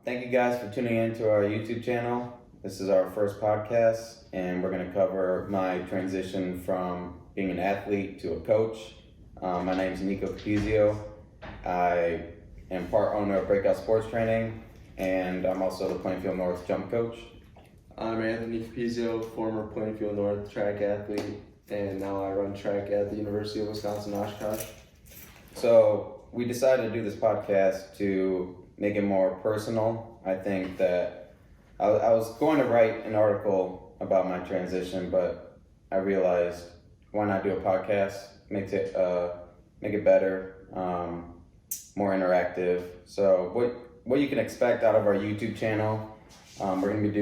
Thank you guys for tuning in to our YouTube channel. This is our first podcast, and we're going to cover my transition from being an athlete to a coach. My name is Nico Capezio. I am part owner of Breakout Sports Training, and I'm also the Plainfield North jump coach. I'm Anthony Capezio, former Plainfield North track athlete, and now I run track at the University of Wisconsin-Oshkosh. So we decided to do this podcast to make it more personal. I think that I was going to write an article about my transition, but I realized why not do a podcast? Make it better, more interactive. So what you can expect out of our YouTube channel. We're going to be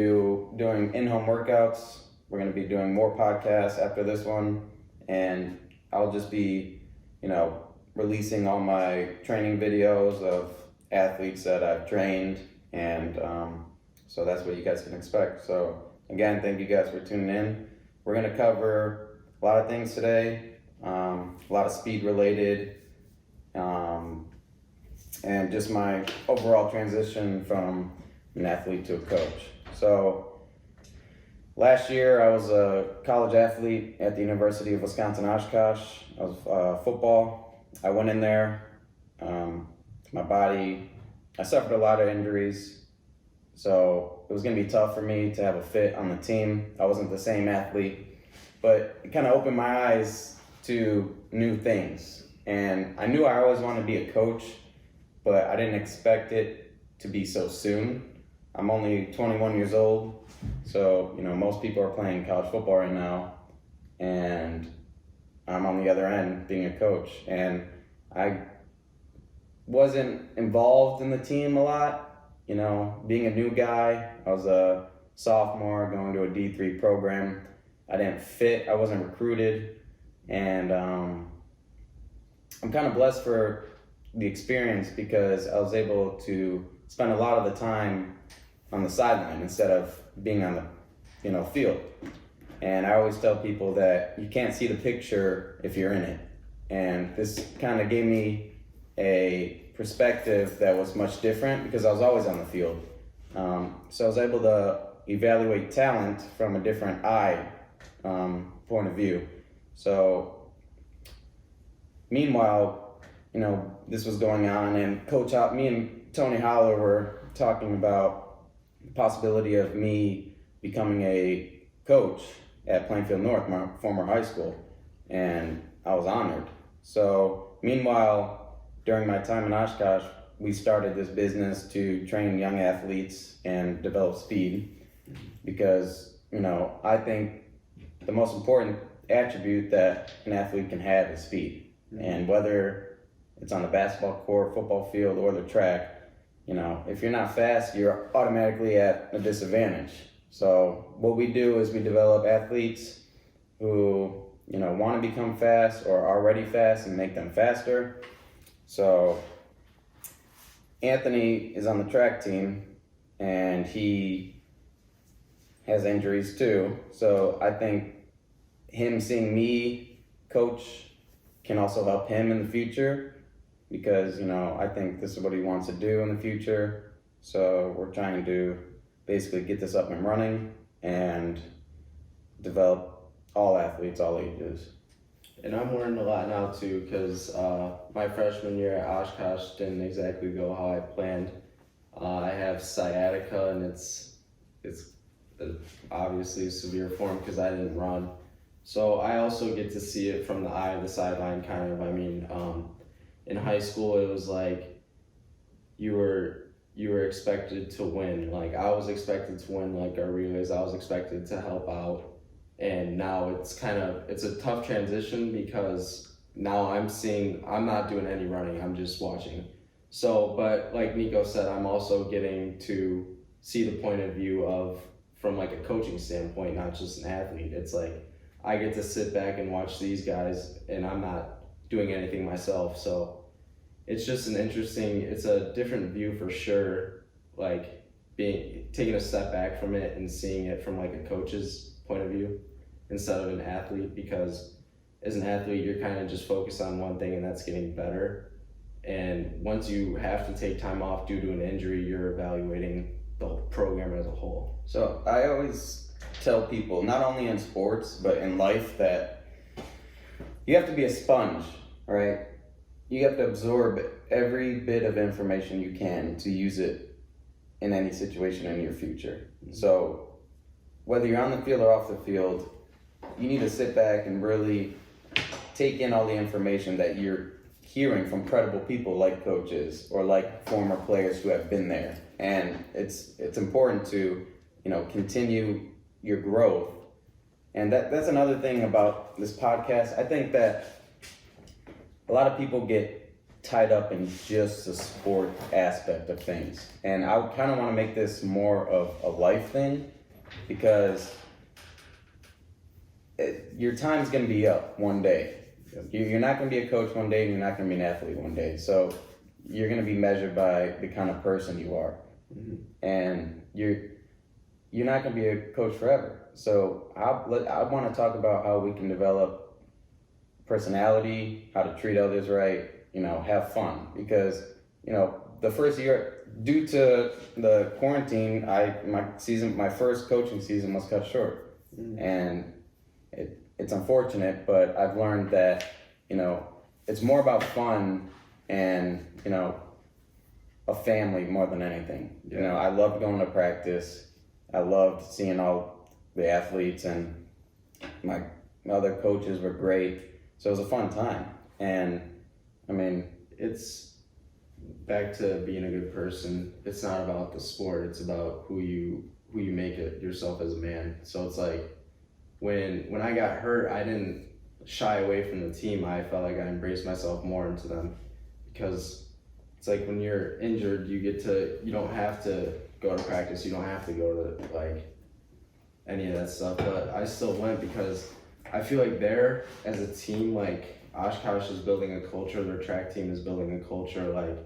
doing in-home workouts. We're going to be doing more podcasts after this one, and I'll just be, releasing all my training videos of athletes that I've trained, and so that's what you guys can expect. So again, thank you guys for tuning in. We're going to cover a lot of things today, a lot of speed related, and just my overall transition from an athlete to a coach. So last year I was a college athlete at the University of Wisconsin-Oshkosh. I was football. I went in there, my body, I suffered a lot of injuries, so it was going to be tough for me to have a fit on the team. I wasn't the same athlete, but it kind of opened my eyes to new things. And I knew I always wanted to be a coach, but I didn't expect it to be so soon. I'm only 21 years old, so most people are playing college football right now, and I'm on the other end being a coach. And I wasn't involved in the team a lot, being a new guy. I was a sophomore going to a D3 program. I didn't fit, I wasn't recruited, and I'm kind of blessed for the experience because I was able to spend a lot of the time on the sideline instead of being on the field. And I always tell people that you can't see the picture if you're in it. And this kind of gave me a perspective that was much different because I was always on the field. So I was able to evaluate talent from a different point of view. So meanwhile, this was going on, and me and Tony Holler were talking about the possibility of me becoming a coach at Plainfield North, my former high school, and I was honored. So meanwhile, during my time in Oshkosh, we started this business to train young athletes and develop speed because, I think the most important attribute that an athlete can have is speed. Mm-hmm. And whether it's on the basketball court, football field, or the track, if you're not fast, you're automatically at a disadvantage. So what we do is we develop athletes who, want to become fast or are already fast and make them faster. So Anthony is on the track team, and he has injuries too. So I think him seeing me coach can also help him in the future because, I think this is what he wants to do in the future. So we're trying to basically get this up and running and develop all athletes, all ages. And I'm learning a lot now too because my freshman year at Oshkosh didn't exactly go how I planned. I have sciatica, and it's obviously a severe form because I didn't run. So I also get to see it from the eye of the sideline kind of. I mean, in high school it was like you were expected to win. Like I was expected to win like our relays. I was expected to help out. And now it's a tough transition because now I'm not doing any running. I'm just watching. So, but like Nico said, I'm also getting to see the point of view from like a coaching standpoint, not just an athlete. It's like I get to sit back and watch these guys, and I'm not doing anything myself. So it's just it's a different view for sure, like taking a step back from it and seeing it from like a coach's point of view instead of an athlete, because as an athlete you're kind of just focused on one thing, and that's getting better. And once you have to take time off due to an injury, you're evaluating the program as a whole. So I always tell people, not only in sports, but in life, that you have to be a sponge, right? You have to absorb every bit of information you can to use it in any situation in your future. So whether you're on the field or off the field, you need to sit back and really take in all the information that you're hearing from credible people like coaches or like former players who have been there. And it's important to, continue your growth. And that's another thing about this podcast. I think that a lot of people get tied up in just the sport aspect of things. And I kind of want to make this more of a life thing, because your time's going to be up one day. You're not going to be a coach one day, and you're not going to be an athlete one day. So you're going to be measured by the kind of person you are. Mm-hmm. And you're not going to be a coach forever. So I want to talk about how we can develop personality, how to treat others right, have fun. Because, the first year, due to the quarantine, my first coaching season was cut short. Mm-hmm. And it's unfortunate, but I've learned that, it's more about fun and, a family more than anything. Yeah. I loved going to practice. I loved seeing all the athletes, and my other coaches were great. So it was a fun time. And it's back to being a good person. It's not about the sport. It's about who you make it yourself as a man. So it's like, when I got hurt, I didn't shy away from the team. I felt like I embraced myself more into them, because it's like when you're injured, you don't have to go to practice. You don't have to go to any of that stuff. But I still went because I feel like there, as a team, Oshkosh is building a culture. Their track team is building a culture.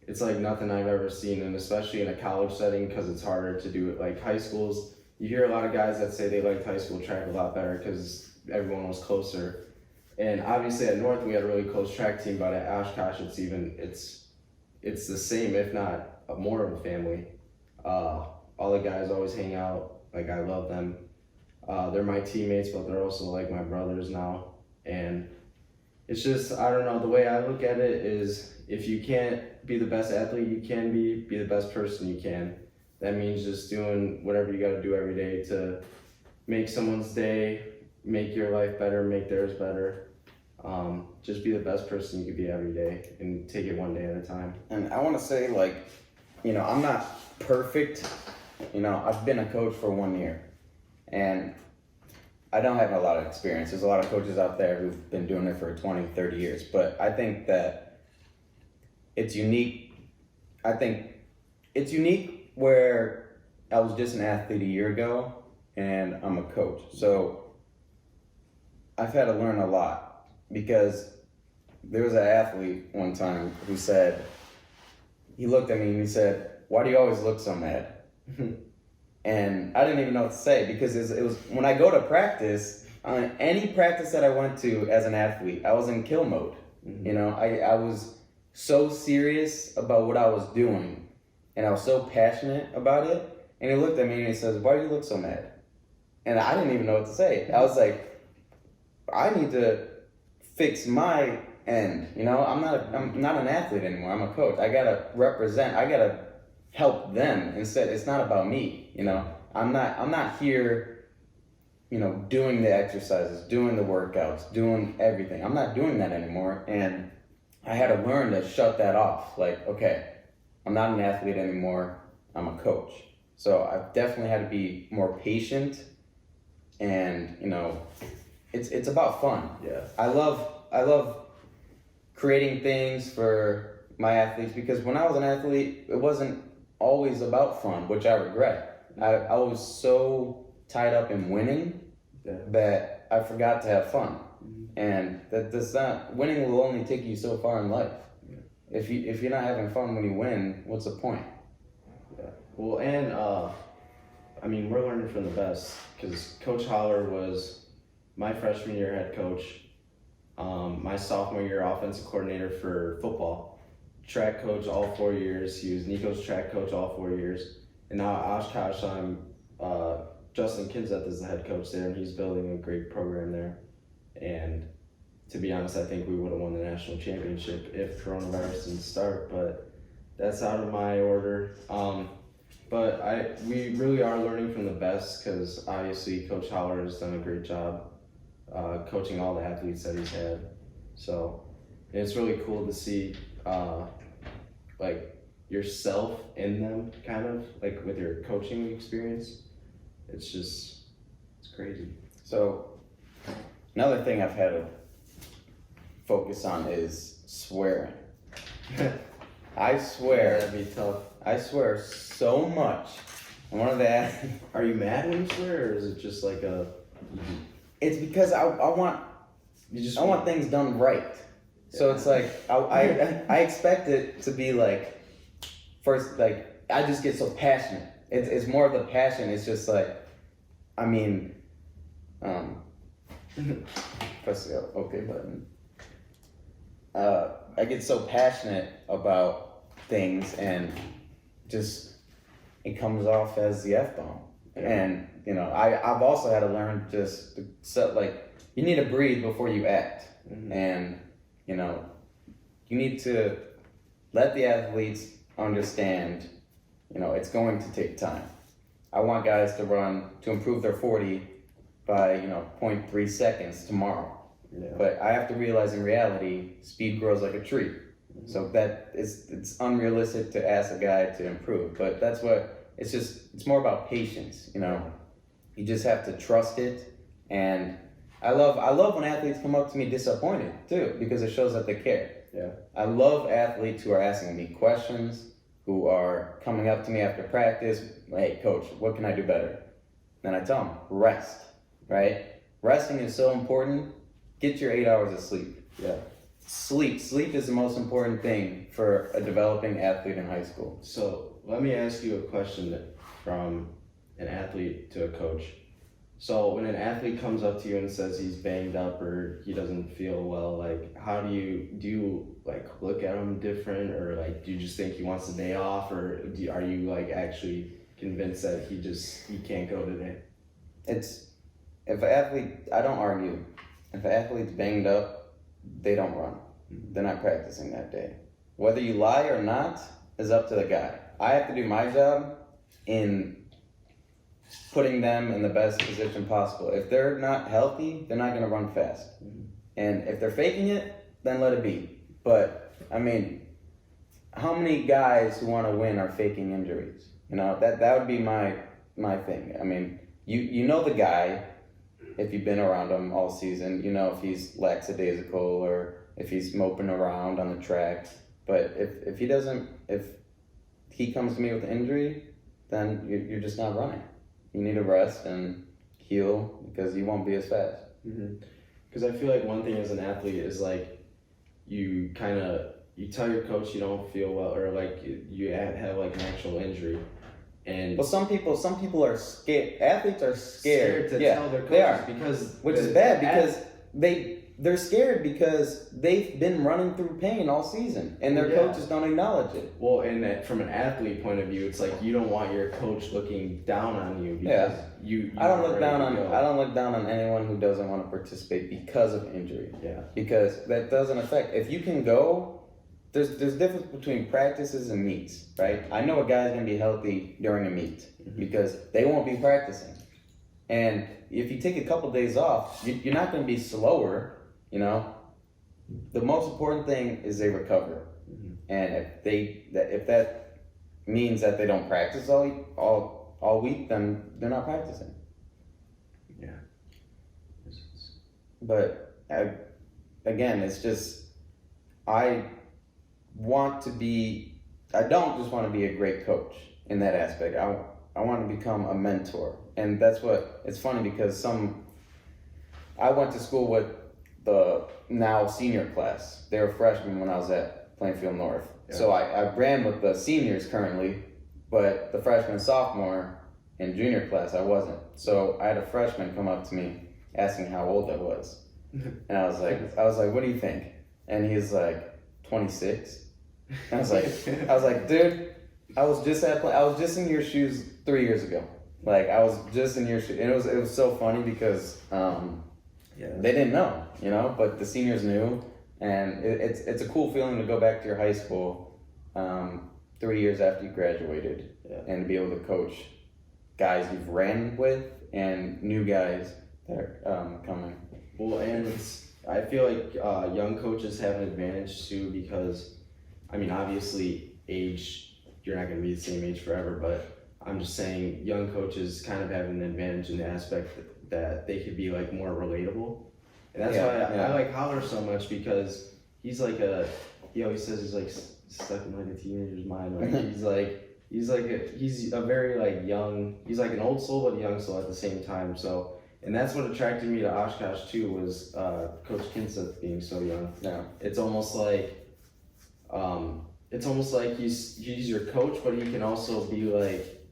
It's like nothing I've ever seen, and especially in a college setting, because it's harder to do it. High schools, you hear a lot of guys that say they liked high school track a lot better because everyone was closer. And obviously at North we had a really close track team, but at Oshkosh it's the same, if not more of a family. All the guys always hang out. I love them. They're my teammates, but they're also like my brothers now. And it's just, I don't know, the way I look at it is, if you can't be the best athlete you can be the best person you can. That means just doing whatever you got to do every day to make someone's day, make your life better, make theirs better. Just be the best person you could be every day, and take it one day at a time. And I want to say, I'm not perfect. I've been a coach for 1 year, and I don't have a lot of experience. There's a lot of coaches out there who've been doing it for 20, 30 years, but I think that it's unique. I think it's unique where I was just an athlete a year ago, and I'm a coach. So I've had to learn a lot, because there was an athlete one time who said, he looked at me and he said, "Why do you always look so mad?" And I didn't even know what to say, because it was when I go to practice, on any practice that I went to as an athlete, I was in kill mode. Mm-hmm. I was so serious about what I was doing, and I was so passionate about it. And he looked at me and he says, "Why do you look so mad?" And I didn't even know what to say. I was like, I need to fix my end. I'm not an athlete anymore. I'm a coach. I gotta represent. I gotta help them instead. It's not about me. I'm not here, doing the exercises, doing the workouts, doing everything. I'm not doing that anymore. And I had to learn to shut that off. Okay, I'm not an athlete anymore. I'm a coach. So I've definitely had to be more patient, and it's about fun. Yeah. I love creating things for my athletes, because when I was an athlete, it wasn't always about fun, which I regret. I was so tied up in winning that I forgot to have fun. Mm-hmm. And winning will only take you so far in life. Yeah. If you're not having fun when you win, what's the point? Yeah. Well, and we're learning from the best, because Coach Holler was my freshman year head coach. My sophomore year, offensive coordinator for football, track coach all 4 years. He was Nico's track coach all 4 years. And now at Oshkosh, I'm Justin Kinzeth is the head coach there, and he's building a great program there. And to be honest, I think we would have won the national championship if coronavirus didn't start, but that's out of my order. But we really are learning from the best, because obviously Coach Howler has done a great job coaching all the athletes that he's had. So it's really cool to see like yourself in them, kind of like with your coaching experience. It's crazy. So another thing I've had to focus on is swearing. I swear. That'd be tough. I swear so much. And one of the Are you mad when you swear, or is it just like a? it's because I want things done right. So it's like I expect it to be like, first, like I just get so passionate. It's more of the passion. It's just like, I mean, press the OK button. I get so passionate about things, and just it comes off as the F-bomb. And you know, I've also had to learn just to set, like, you need to breathe before you act. And you know, you need to let the athletes understand, you know, it's going to take time. I want guys to improve their 40 by, you know, 0.3 seconds tomorrow. Yeah. But I have to realize, in reality, speed grows like a tree. So that it's unrealistic to ask a guy to improve. But that's what it's more about patience, you know. You just have to trust it. And I love when athletes come up to me disappointed too, because it shows that they care. Yeah. I love athletes who are asking me questions, who are coming up to me after practice, hey coach, what can I do better? Then I tell them, rest, right? Resting is so important. Get your 8 hours of sleep. Yeah. Sleep is the most important thing for a developing athlete in high school. So let me ask you a question from an athlete to a coach. So when an athlete comes up to you and says he's banged up or he doesn't feel well, like how do you like look at him different, or like do you just think he wants a day off, or are you like actually convinced that he can't go today? If an athlete, I don't argue. If an athlete's banged up, they don't run. They're not practicing that day. Whether you lie or not is up to the guy. I have to do my job in putting them in the best position possible. If they're not healthy, they're not going to run fast. And if they're faking it, then let it be. But I mean, how many guys who want to win are faking injuries? You know, that would be my thing. I mean, you know the guy. If you've been around him all season, you know if he's lackadaisical or if he's moping around on the track. But if he comes to me with an injury, then you're just not running. You need to rest and heal, because you won't be as fast. Because I feel like one thing as an athlete is like you tell your coach you don't feel well, or like you have like an actual injury. And well, some people are scared. Athletes are scared to tell their coaches, which is bad, because they're scared because they've been running through pain all season, and their coaches don't acknowledge it. Well, and from an athlete point of view, it's like you don't want your coach looking down on you, because I don't look down on anyone who doesn't want to participate because of injury. Yeah. Because that doesn't affect. If you can go, there's difference between practices and meets, right? I know a guy's gonna be healthy during a meet because they won't be practicing. And if you take a couple days off, you're not gonna be slower, you know? The most important thing is they recover. And if that means that they don't practice all week, then they're not practicing. Yeah. But again, it's just, I don't just want to be a great coach in that aspect. I want to become a mentor. And that's what, it's funny because I went to school with the now senior class. They were freshmen when I was at Plainfield North. Yeah. So I ran with the seniors currently, but the freshman, sophomore, and junior class I wasn't. So I had a freshman come up to me asking how old I was. And I was like, what do you think? And he's like, 26. And I was like, dude, I was just in your shoes 3 years ago. Like, I was just in your shoes. And it was so funny because they didn't know, but the seniors knew. And it's a cool feeling to go back to your high school 3 years after you graduated and to be able to coach guys you've ran with and new guys that are coming. Well, and I feel like young coaches have an advantage too because, I mean, obviously age, you're not going to be the same age forever, but I'm just saying young coaches kind of have an advantage in the aspect that they could be like more relatable. And that's why I like Holler so much because he's like he always says he's like stuck in like a teenager's mind. Like he's a very like young, he's like an old soul but a young soul at the same time. So, and that's what attracted me to Oshkosh too was Coach Kinseth being so young. Yeah. It's almost like he's your coach, but he can also be like,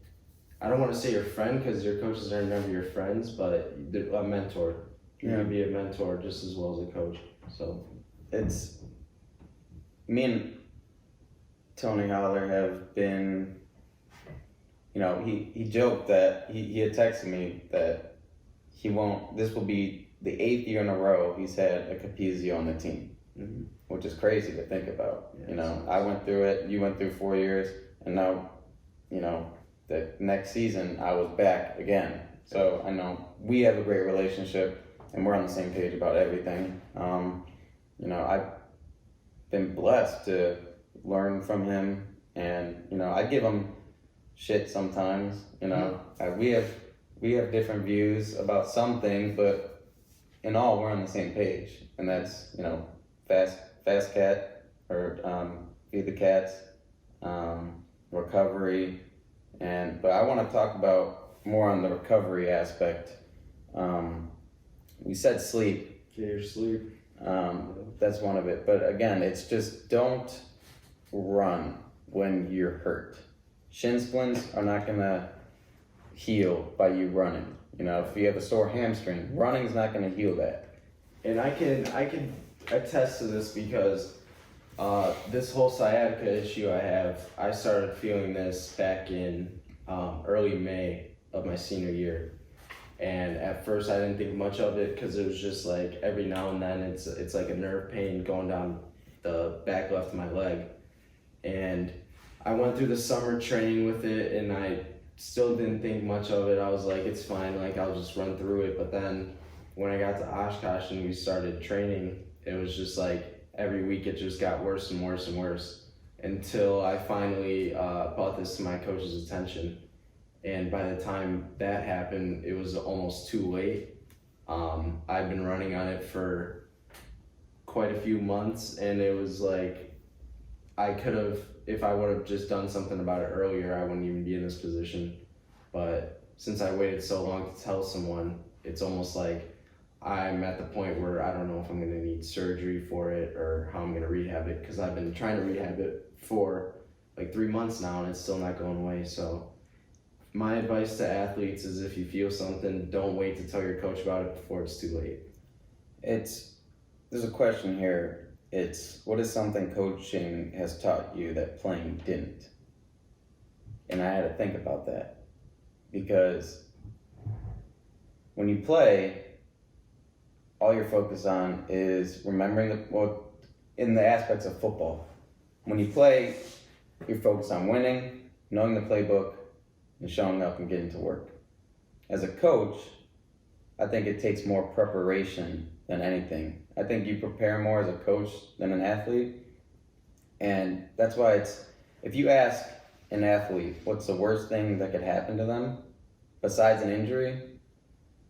I don't want to say your friend because your coaches are never your friends, but a mentor. You can be a mentor just as well as a coach. So it's me and Tony Holler have been, he joked that he had texted me that this will be the 8th year in a row he's had a Capezio on the team, which is crazy to think about. I went through it, you went through 4 years, and now, the next season I was back again. So I know we have a great relationship and we're on the same page about everything. I've been blessed to learn from him, and I give him shit sometimes. We have different views about some things, but in all we're on the same page, and that's fast cat or feed the cats, recovery, but I want to talk about more on the recovery aspect. We said sleep. Get your sleep. That's one of it. But again, it's just don't run when you're hurt. Shin splints are not gonna heal by you running. If you have a sore hamstring, running's not gonna heal that. And I can attest to this because this whole sciatica issue I started feeling this back in early May of my senior year. And at first I didn't think much of it because it was just like every now and then it's like a nerve pain going down the back left of my leg. And I went through the summer training with it and I still didn't think much of it. I was like, it's fine, like I'll just run through it. But then when I got to Oshkosh and we started training, it was just like every week it just got worse and worse and worse until I finally brought this to my coach's attention. And by the time that happened, it was almost too late. I've been running on it for quite a few months, and it was like, if I would have just done something about it earlier, I wouldn't even be in this position. But since I waited so long to tell someone, it's almost like I'm at the point where I don't know if I'm gonna need surgery for it or how I'm gonna rehab it, because I've been trying to rehab it for like 3 months now, and it's still not going away, so. My advice to athletes is if you feel something, don't wait to tell your coach about it before it's too late. There's a question here. What is something coaching has taught you that playing didn't? And I had to think about that because when you play, all you're focused on is remembering in the aspects of football. When you play, you're focused on winning, knowing the playbook, and showing up and getting to work. As a coach, I think it takes more preparation than anything. I think you prepare more as a coach than an athlete. And that's why if you ask an athlete what's the worst thing that could happen to them besides an injury,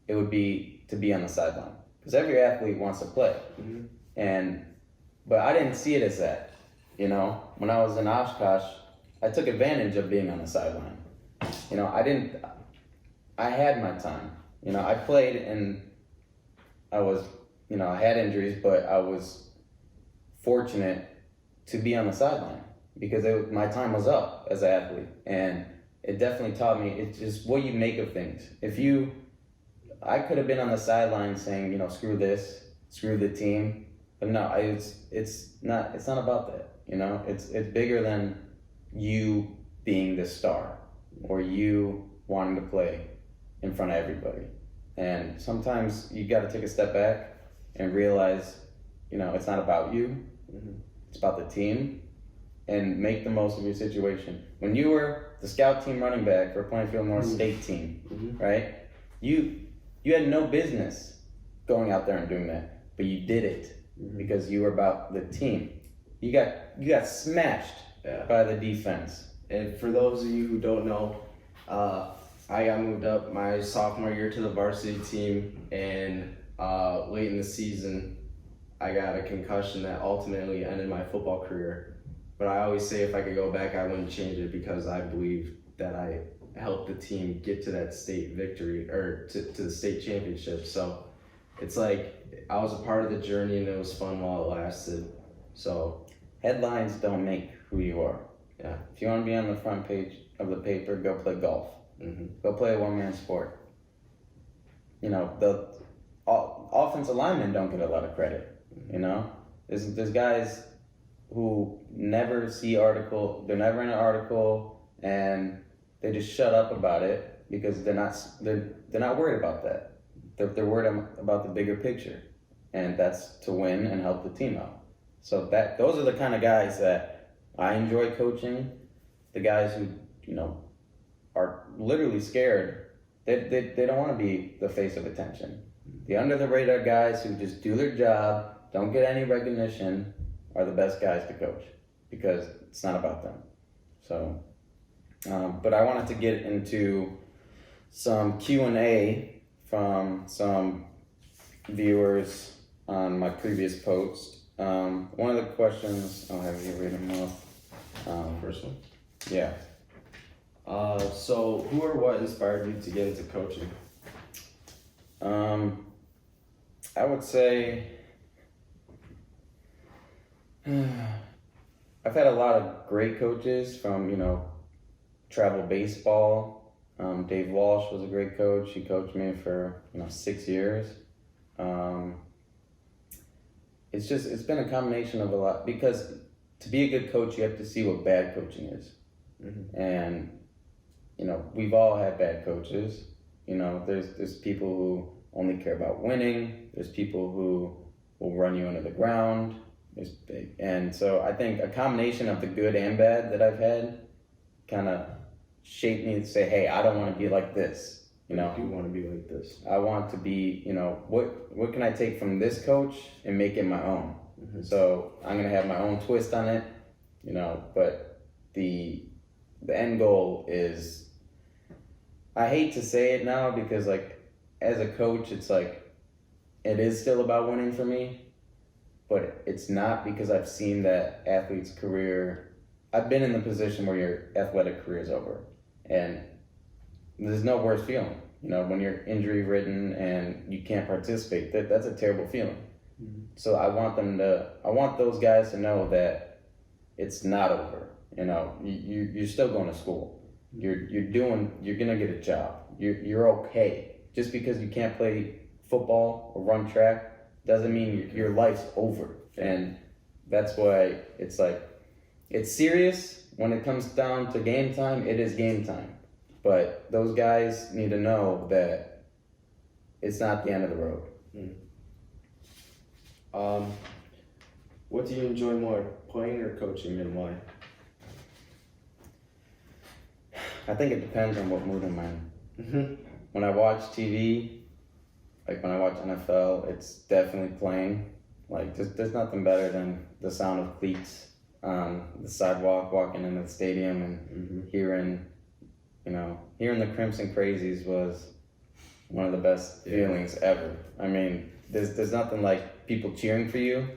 it would be to be on the sideline. Because every athlete wants to play. Mm-hmm. But I didn't see it as that. When I was in Oshkosh, I took advantage of being on the sideline. I had my time. I played and I was, I had injuries, but I was fortunate to be on the sideline because my time was up as an athlete. And it definitely taught me, it's just what you make of things. I could have been on the sideline saying, screw this, screw the team. But no, it's not about that. You know, it's bigger than you being the star or you wanting to play in front of everybody. And sometimes you got to take a step back and realize, you know, it's not about you. It's about the team, and make the most of your situation. When you were the scout team running back for Plainfield North State team, right? You had no business going out there and doing that, but you did it because you were about the team. You got smashed by the defense. And for those of you who don't know, I got moved up my sophomore year to the varsity team, and late in the season, I got a concussion that ultimately ended my football career. But I always say if I could go back, I wouldn't change it because I believe that I helped the team get to that state victory or to the state championship. So it's like I was a part of the journey and it was fun while it lasted. So headlines don't make who you are. Yeah. If you want to be on the front page of the paper, go play golf. Go play a one-man sport. You know, the offensive linemen don't get a lot of credit. You know, there's guys who never see article. They're never in an article, and they just shut up about it because they're not worried about that. They're worried about the bigger picture, and that's to win and help the team out. So those are the kind of guys that I enjoy coaching. The guys who, you know, are literally scared. They don't want to be the face of attention. The under the radar guys who just do their job, don't get any recognition, are the best guys to coach because it's not about them. So, but I wanted to get into some Q&A from some viewers on my previous post. One of the questions, I'll have you read them off. First one? Yeah. So who or what inspired you to get into coaching? I would say I've had a lot of great coaches from, you know, travel baseball. Dave Walsh was a great coach. He coached me for, you know, 6 years. It's been a combination of a lot, because to be a good coach, you have to see what bad coaching is. And, you know, we've all had bad coaches. You know, there's people who only care about winning. There's people who will run you into the ground. And so I think a combination of the good and bad that I've had kind of shaped me to say, hey, I don't want to be like this. You know, I do want to be like this. I want to be, you know, what can I take from this coach and make it my own? So I'm going to have my own twist on it, you know, but the end goal is, I hate to say it now because, like, as a coach, it's like, it is still about winning for me, but it's not, because I've seen that athlete's career. I've been in the position where your athletic career is over, and there's no worse feeling. You know, when you're injury ridden and you can't participate, that's a terrible feeling. So I want those guys to know that it's not over. You know, you're still going to school. You're gonna get a job. You're okay. Just because you can't play football or run track doesn't mean your life's over. And that's why it's like, it's serious when it comes down to game time. It is game time. But those guys need to know that it's not the end of the road. What do you enjoy more, playing or coaching, and why? I think it depends on what mood I'm in. When I watch TV, like when I watch NFL, it's definitely playing. Like, there's nothing better than the sound of cleats on the sidewalk walking into the stadium, and hearing the Crimson Crazies was one of the best feelings ever. I mean, there's nothing like people cheering for you,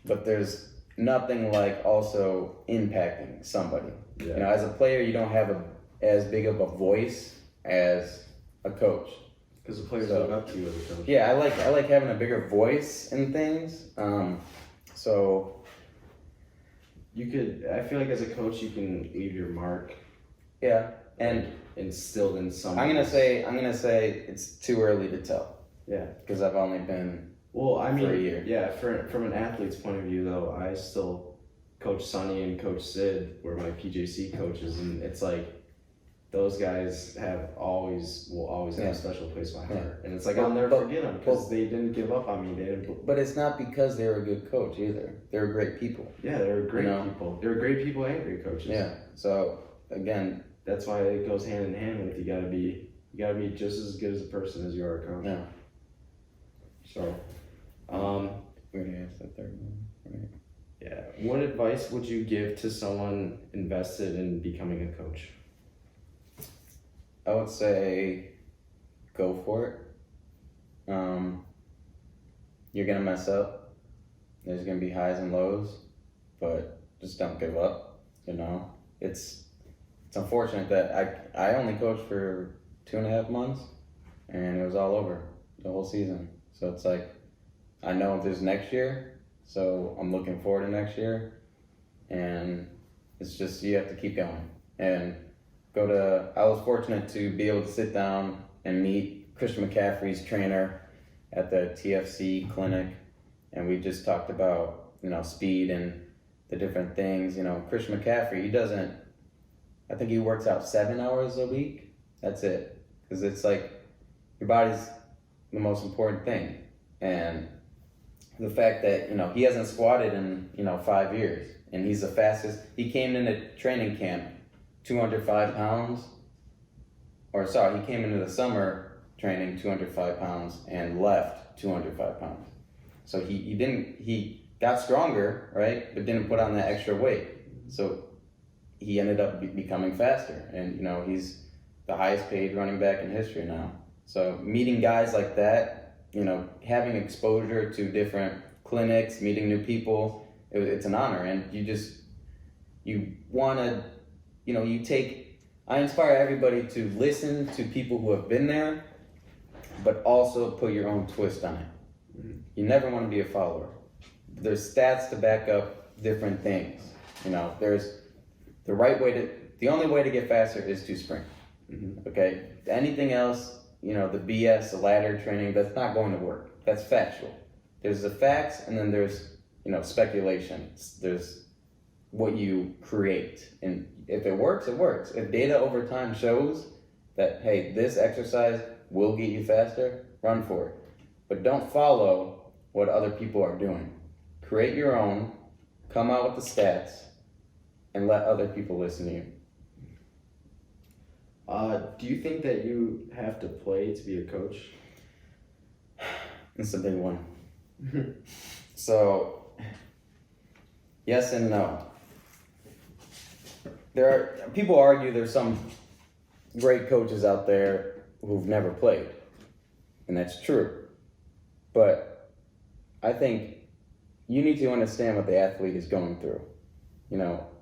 but there's nothing like also impacting somebody. You know, as a player, you don't have as big of a voice as a coach. Because the players look up to you as a coach. Yeah, I like having a bigger voice in things. So I feel like as a coach, you can leave your mark. Yeah, and instilled in someone. I'm gonna say it's too early to tell. Yeah, because I've only been Well, I mean, for a year. yeah, from an athlete's point of view, though, I still coach Sonny and Coach Sid were my PJC coaches, and it's like those guys will always have a special place in my heart, and it's like I'll never forget them because they didn't give up on me. They didn't. But it's not because they were a good coach either. They were great people. Yeah, they were great people. They were great people and great coaches. Yeah. So again, that's why it goes hand in hand with you gotta be just as good as a person as you are a coach. Yeah. So, we already asked that third one, right? yeah. What advice would you give to someone invested in becoming a coach? I would say go for it. You're gonna mess up. There's gonna be highs and lows, but just don't give up. You know, it's unfortunate that I only coached for 2.5 months, and it was all over the whole season. So it's like I know there's next year, so I'm looking forward to next year, and it's just you have to keep going and. I was fortunate to be able to sit down and meet Christian McCaffrey's trainer at the TFC clinic, and we just talked about, speed and the different things. Christian McCaffrey, I think he works out 7 hours a week. That's it. Because it's like your body's the most important thing. And the fact that, he hasn't squatted in, 5 years, and he's the fastest. He came into training camp 205 pounds, he came into the summer training 205 pounds and left 205 pounds. So he got stronger, right? But didn't put on that extra weight. So he ended up becoming faster. And, he's the highest paid running back in history now. So meeting guys like that, having exposure to different clinics, meeting new people, it's an honor. And you want to, I inspire everybody to listen to people who have been there, but also put your own twist on it. Mm-hmm. You never want to be a follower. There's stats to back up different things. There's the only way to get faster is to sprint. Mm-hmm. Okay? Anything else, the BS, the ladder training, that's not going to work. That's factual. There's the facts, and then there's, speculation. There's what you create. And if it works, it works. If data over time shows that, hey, this exercise will get you faster, run for it. But don't follow what other people are doing. Create your own, come out with the stats, and let other people listen to you. Do you think that you have to play to be a coach? It's a big one. So, yes and no. People argue there's some great coaches out there who've never played, and that's true. But I think you need to understand what the athlete is going through.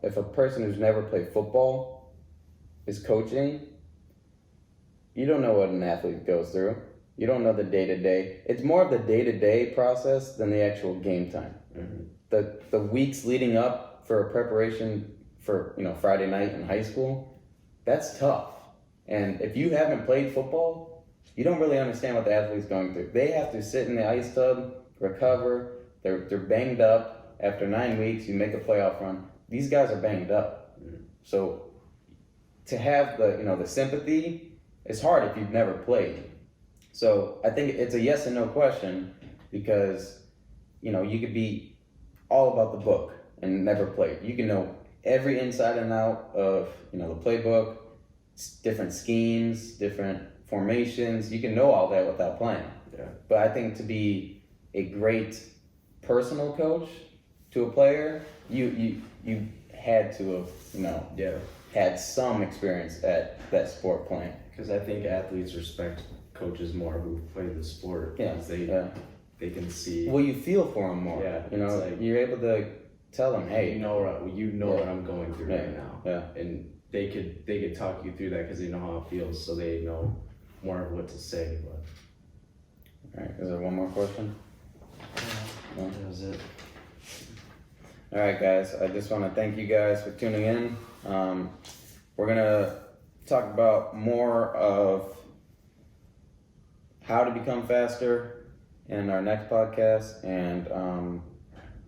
If a person who's never played football is coaching, you don't know what an athlete goes through. You don't know the day-to-day. It's more of the day-to-day process than the actual game time. Mm-hmm. The weeks leading up for a preparation for Friday night in high school, that's tough. And if you haven't played football, you don't really understand what the athlete's going through. They have to sit in the ice tub, recover. They're banged up. After 9 weeks, you make a playoff run. These guys are banged up. Mm-hmm. So to have the sympathy, it's hard if you've never played. So I think it's a yes and no question, because you could be all about the book and never played. You can know every inside and out of the playbook, different schemes, different formations. You can know all that without playing. Yeah. But I think to be a great personal coach to a player, you had to have had some experience at that sport playing. Because I think athletes respect coaches more who play the sport. Because they can see. Well, you feel for them more. Yeah. You're able to tell them, hey, you know what I'm going through right now. Yeah. And they could talk you through that because they know how it feels, so they know more of what to say. But all right, is there one more question? No? That was it. All right, guys. I just want to thank you guys for tuning in. We're gonna talk about more of how to become faster in our next podcast. And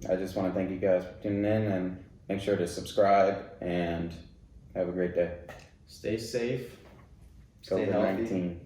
I just want to thank you guys for tuning in, and make sure to subscribe and have a great day. Stay safe. Stay COVID-19. healthy.